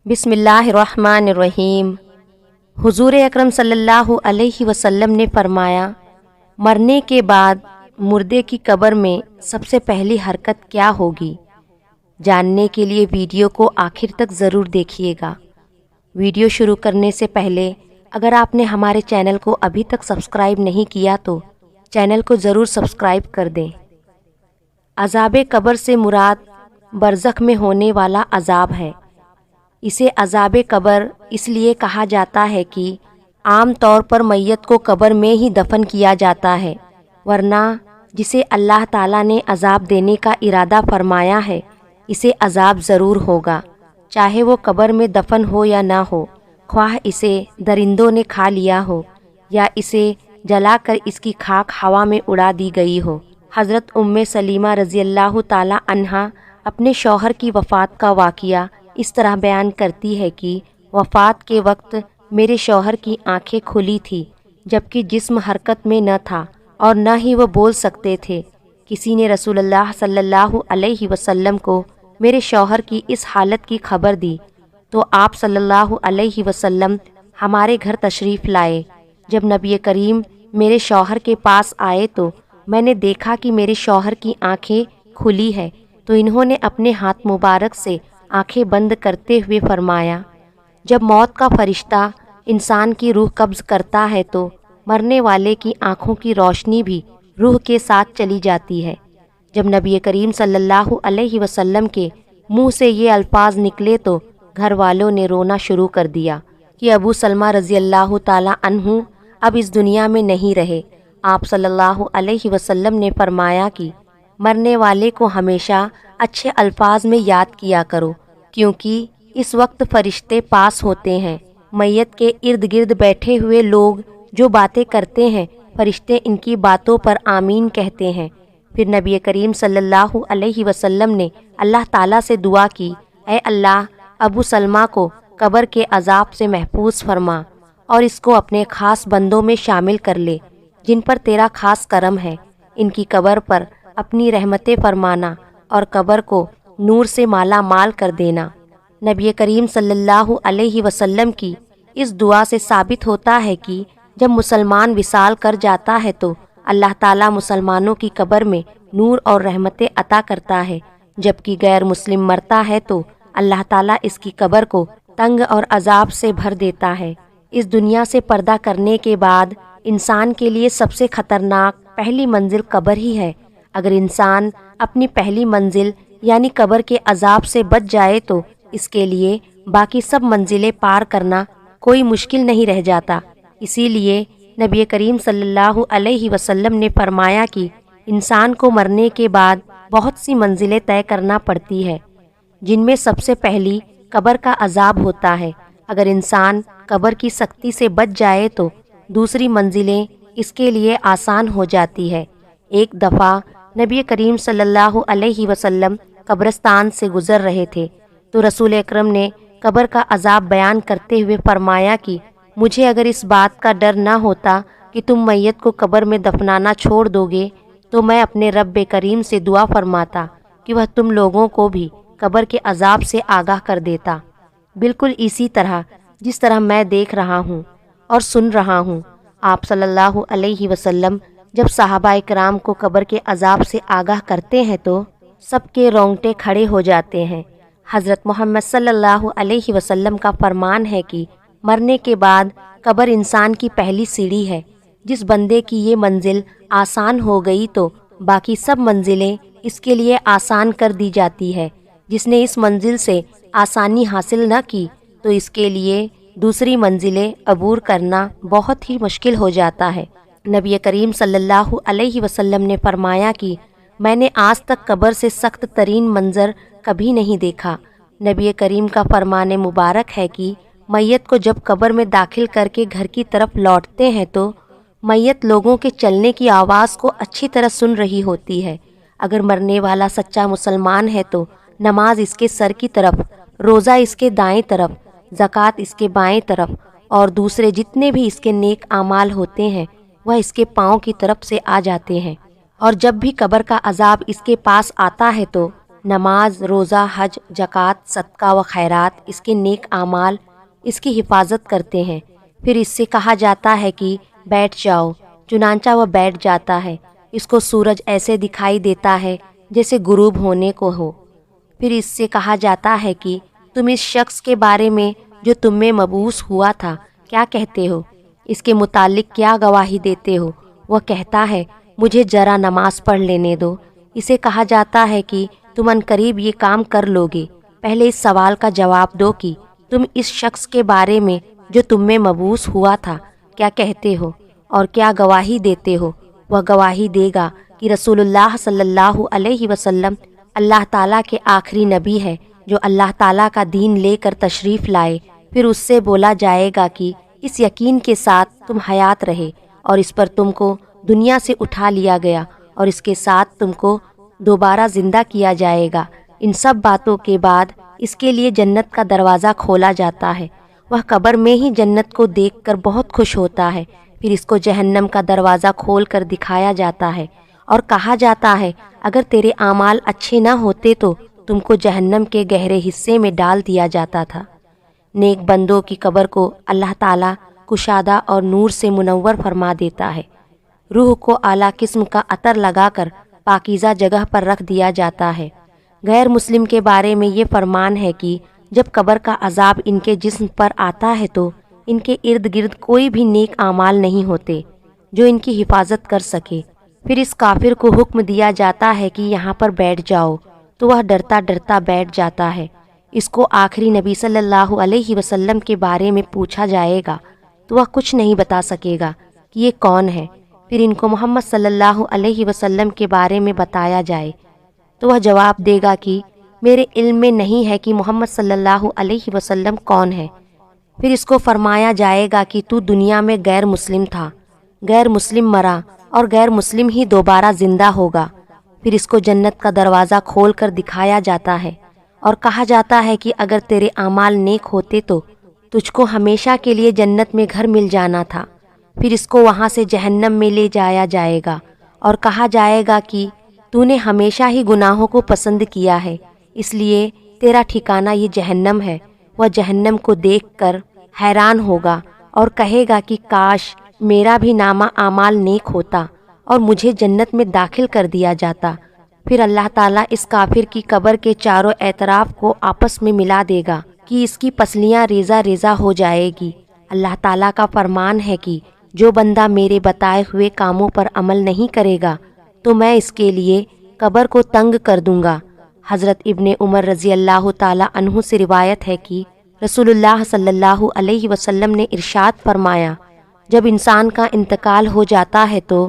बिस्मिल्लाहिर्रहमानिर्रहीम। हुजूर अकरम सल्लल्लाहु अलैहि वसल्लम ने फरमाया, मरने के बाद मुर्दे की कब्र में सबसे पहली हरकत क्या होगी? जानने के लिए वीडियो को आखिर तक ज़रूर देखिएगा। वीडियो शुरू करने से पहले अगर आपने हमारे चैनल को अभी तक सब्सक्राइब नहीं किया तो चैनल को ज़रूर सब्सक्राइब कर दें। अज़ाब कब्र से मुराद बरज़ख में होने वाला अज़ाब है। इसे अज़ाब कब्र इसलिए कहा जाता है कि आम तौर पर मैयत को कब्र में ही दफन किया जाता है, वरना जिसे अल्लाह ताला ने अज़ाब देने का इरादा फरमाया है इसे अज़ाब ज़रूर होगा, चाहे वो कब्र में दफन हो या ना हो, ख्वाह इसे दरिंदों ने खा लिया हो या इसे जलाकर इसकी खाक हवा में उड़ा दी गई हो। हज़रत उम्मे सलीमा रज़ियल्लाहु ताला अन्हा अपने शौहर की वफ़ात का वाक़िया इस तरह बयान करती है कि वफ़ात के वक्त मेरे शौहर की आंखें खुली थी जबकि जिस्म हरकत में न था और न ही वो बोल सकते थे। किसी ने रसूलुल्लाह सल्लल्लाहु अलैहि वसल्लम को मेरे शौहर की इस हालत की खबर दी तो आप सल्लल्लाहु अलैहि वसल्लम हमारे घर तशरीफ़ लाए। जब नबी करीम मेरे शौहर के पास आए तो मैंने देखा कि मेरे शौहर की आंखें खुली है, तो इन्होंने अपने हाथ मुबारक से आंखें बंद करते हुए फरमाया, जब मौत का फरिश्ता इंसान की रूह कब्ज़ करता है तो मरने वाले की आंखों की रोशनी भी रूह के साथ चली जाती है। जब नबी करीम सल्लल्लाहु अलैहि वसल्लम के मुंह से ये अल्फाज निकले तो घर वालों ने रोना शुरू कर दिया कि अबू सलमा रज़ियल्लाहु ताला अन्हु अब इस दुनिया में नहीं रहे। आप सल्लल्लाहु अलैहि वसल्लम ने फरमाया कि मरने वाले को हमेशा अच्छे अल्फाज में याद किया करो, क्योंकि इस वक्त फरिश्ते पास होते हैं। मैयत के इर्द गिर्द बैठे हुए लोग जो बातें करते हैं, फरिश्ते इनकी बातों पर आमीन कहते हैं। फिर नबी करीम सल्लल्लाहु अलैहि वसल्लम ने अल्लाह ताला से दुआ की, ऐ अल्लाह, अबू सलमा को कब्र के अजाब से महफूज फरमा और इसको अपने ख़ास बंदों में शामिल कर ले जिन पर तेरा ख़ास करम है। इनकी कब्र पर अपनी रहमतें फरमाना और कब्र को नूर से माला माल कर देना। नबी करीम सल्लल्लाहु अलैहि वसल्लम की इस दुआ से साबित होता है कि जब मुसलमान विसाल कर जाता है तो अल्लाह ताला मुसलमानों की कब्र में नूर और रहमतें अता करता है, जबकि गैर मुस्लिम मरता है तो अल्लाह ताला इसकी कब्र को तंग और अजाब से भर देता है। इस दुनिया से पर्दा करने के बाद इंसान के लिए सबसे खतरनाक पहली मंजिल कब्र ही है। अगर इंसान अपनी पहली मंजिल यानी कब्र के अजाब से बच जाए तो इसके लिए बाकी सब मंजिलें पार करना कोई मुश्किल नहीं रह जाता। इसीलिए नबी करीम सल्लल्लाहु अलैहि वसल्लम ने फरमाया कि इंसान को मरने के बाद बहुत सी मंजिलें तय करना पड़ती है, जिनमें सबसे पहली कब्र का अजाब होता है। अगर इंसान कब्र की सख्ती से बच जाए तो दूसरी मंजिलें इसके लिए आसान हो जाती है। एक दफ़ा नबी करीम सल्लल्लाहु अलैहि वसल्लम कब्रिस्तान से गुज़र रहे थे तो रसूल अकरम ने कब्र का अजाब बयान करते हुए फरमाया कि मुझे अगर इस बात का डर ना होता कि तुम मैयत को कब्र में दफनाना छोड़ दोगे तो मैं अपने रब करीम से दुआ फरमाता कि वह तुम लोगों को भी कब्र के अजाब से आगाह कर देता। बिल्कुल इसी तरह जिस तरह मैं देख रहा हूँ और सुन रहा हूँ, आप सल्लल्लाहु अलैहि वसल्लम जब सहाबा इकराम को कब्र के अजाब से आगाह करते हैं तो सबके रोंगटे खड़े हो जाते हैं। हज़रत मोहम्मद सल्लल्लाहु अलैहि वसल्लम का फरमान है कि मरने के बाद कब्र इंसान की पहली सीढ़ी है। जिस बंदे की ये मंजिल आसान हो गई तो बाकी सब मंजिलें इसके लिए आसान कर दी जाती है। जिसने इस मंजिल से आसानी हासिल न की तो इसके लिए दूसरी मंजिलें अबूर करना बहुत ही मुश्किल हो जाता है। नबी करीम सल्लल्लाहु अलैहि वसल्लम ने फरमाया कि मैंने आज तक कब्र से सख्त तरीन मंजर कभी नहीं देखा। नबी करीम का फरमान मुबारक है कि मैयत को जब कब्र में दाखिल करके घर की तरफ लौटते हैं तो मैयत लोगों के चलने की आवाज़ को अच्छी तरह सुन रही होती है। अगर मरने वाला सच्चा मुसलमान है तो नमाज इसके सर की तरफ, रोज़ा इसके दाएं तरफ, ज़कात इसके बाएं तरफ और दूसरे जितने भी इसके नेक आमाल होते हैं वह इसके पाँव की तरफ से आ जाते हैं। और जब भी कब्र का अजाब इसके पास आता है तो نماز، روزہ، حج، زکوٰۃ، صدقہ و خیرات، اس کے نیک اعمال اس کی حفاظت کرتے ہیں۔ پھر اس سے کہا جاتا ہے کہ بیٹھ جاؤ، چنانچہ وہ بیٹھ جاتا ہے۔ اس کو سورج ایسے دکھائی دیتا ہے جیسے غروب ہونے کو ہو۔ پھر اس سے کہا جاتا ہے کہ تم اس شخص کے بارے میں جو تم میں مبعوث ہوا تھا کیا کہتے ہو؟ اس کے متعلق کیا گواہی دیتے ہو؟ وہ کہتا ہے مجھے ذرا نماز پڑھ لینے دو۔ اسے کہا جاتا ہے کہ تم عنقریب یہ کام کر لو گے۔ پہلے اس سوال کا جواب دو کہ تم اس شخص کے بارے میں جو تم میں مبعوث ہوا تھا کیا کہتے ہو اور کیا گواہی دیتے ہو؟ وہ گواہی دے گا کہ رسول اللہ صلی اللہ علیہ وسلم اللہ تعالیٰ کے آخری نبی ہے جو اللہ تعالیٰ کا دین لے کر تشریف لائے۔ پھر اس سے بولا جائے گا کہ اس یقین کے ساتھ تم حیات رہے اور اس پر تم کو دنیا سے اٹھا لیا گیا اور اس کے ساتھ تم کو دوبارہ زندہ کیا جائے گا۔ ان سب باتوں کے بعد اس کے لیے جنت کا دروازہ کھولا جاتا ہے۔ وہ قبر میں ہی جنت کو دیکھ کر بہت خوش ہوتا ہے۔ پھر اس کو جہنم کا دروازہ کھول کر دکھایا جاتا ہے اور کہا جاتا ہے اگر تیرے اعمال اچھے نہ ہوتے تو تم کو جہنم کے گہرے حصے میں ڈال دیا جاتا تھا۔ نیک بندوں کی قبر کو اللہ تعالیٰ کشادہ اور نور سے منور فرما دیتا ہے۔ روح کو اعلیٰ قسم کا عطر لگا کر پاکیزہ جگہ پر رکھ دیا جاتا ہے۔ غیر مسلم کے بارے میں یہ فرمان ہے کہ جب قبر کا عذاب ان کے جسم پر آتا ہے تو ان کے ارد گرد کوئی بھی نیک اعمال نہیں ہوتے جو ان کی حفاظت کر سکے۔ پھر اس کافر کو حکم دیا جاتا ہے کہ یہاں پر بیٹھ جاؤ تو وہ ڈرتا ڈرتا بیٹھ جاتا ہے۔ اس کو آخری نبی صلی اللہ علیہ وسلم کے بارے میں پوچھا جائے گا تو وہ کچھ نہیں بتا سکے گا کہ یہ کون ہے۔ پھر ان کو محمد صلی اللہ علیہ وسلم کے بارے میں بتایا جائے تو وہ جواب دے گا کہ میرے علم میں نہیں ہے کہ محمد صلی اللہ علیہ وسلم کون ہے۔ پھر اس کو فرمایا جائے گا کہ تو دنیا میں غیر مسلم تھا، غیر مسلم مرا اور غیر مسلم ہی دوبارہ زندہ ہوگا۔ پھر اس کو جنت کا دروازہ کھول کر دکھایا جاتا ہے اور کہا جاتا ہے کہ اگر تیرے اعمال نیک ہوتے تو تجھ کو ہمیشہ کے لیے جنت میں گھر مل جانا تھا۔ پھر اس کو وہاں سے جہنم میں لے جایا جائے گا اور کہا جائے گا کہ تو نے ہمیشہ ہی گناہوں کو پسند کیا ہے، اس لیے تیرا ٹھکانہ یہ جہنم ہے۔ وہ جہنم کو دیکھ کر حیران ہوگا اور کہے گا کہ کاش میرا بھی نامہ اعمال نیک ہوتا اور مجھے جنت میں داخل کر دیا جاتا۔ پھر اللہ تعالیٰ اس کافر کی قبر کے چاروں اطراف کو آپس میں ملا دے گا کہ اس کی پسلیاں ریزہ ریزہ ہو جائے گی۔ اللہ تعالیٰ کا فرمان ہے کہ جو بندہ میرے بتائے ہوئے کاموں پر عمل نہیں کرے گا تو میں اس کے لیے قبر کو تنگ کر دوں گا۔ حضرت ابن عمر رضی اللہ تعالیٰ عنہ سے روایت ہے کہ رسول اللہ صلی اللہ علیہ وسلم نے ارشاد فرمایا جب انسان کا انتقال ہو جاتا ہے تو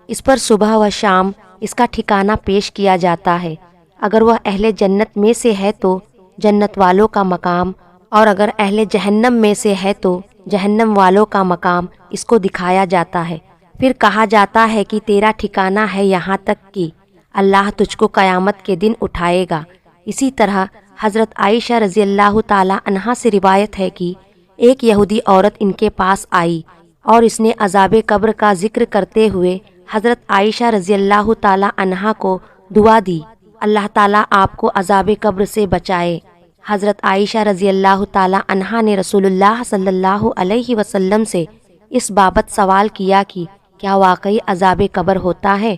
اس پر صبح و شام اس کا ٹھکانہ پیش کیا جاتا ہے۔ اگر وہ اہل جنت میں سے ہے تو جنت والوں کا مقام اور اگر اہل جہنم میں سے ہے تو جہنم والوں کا مقام اس کو دکھایا جاتا ہے۔ پھر کہا جاتا ہے کہ تیرا ٹھکانہ ہے یہاں تک کہ اللہ تجھ کو قیامت کے دن اٹھائے گا۔ اسی طرح حضرت عائشہ رضی اللہ تعالیٰ عنہا سے روایت ہے کہ ایک یہودی عورت ان کے پاس آئی اور اس نے عذاب قبر کا ذکر کرتے ہوئے حضرت عائشہ رضی اللہ تعالیٰ عنہا کو دعا دی، اللہ تعالیٰ آپ کو عذاب قبر سے بچائے۔ حضرت عائشہ رضی اللہ تعالیٰ عنہا نے رسول اللہ صلی اللہ علیہ وسلم سے اس بابت سوال کیا کہ کیا واقعی عذاب قبر ہوتا ہے؟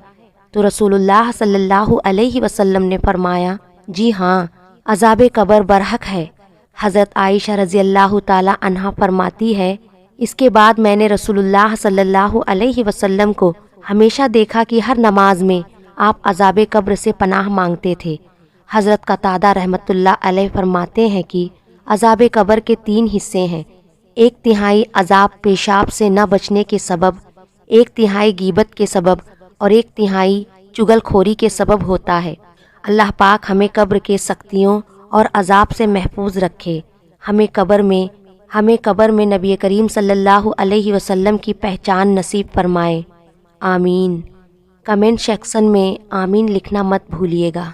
تو رسول اللہ صلی اللہ علیہ وسلم نے فرمایا جی ہاں، عذاب قبر برحق ہے۔ حضرت عائشہ رضی اللہ تعالیٰ عنہا فرماتی ہے اس کے بعد میں نے رسول اللہ صلی اللہ علیہ وسلم کو ہمیشہ دیکھا کہ ہر نماز میں آپ عذاب قبر سے پناہ مانگتے تھے۔ حضرت قتادہ رحمۃ اللہ علیہ فرماتے ہیں کہ عذاب قبر کے 3 حصے ہیں، 1/3 عذاب پیشاب سے نہ بچنے کے سبب، 1/3 غیبت کے سبب اور 1/3 چغل خوری کے سبب ہوتا ہے۔ اللہ پاک ہمیں قبر کے سختیوں اور عذاب سے محفوظ رکھے۔ ہمیں قبر میں نبی کریم صلی اللہ علیہ وسلم کی پہچان نصیب فرمائے۔ آمین۔ کمنٹ سیکشن میں آمین لکھنا مت بھولیے گا۔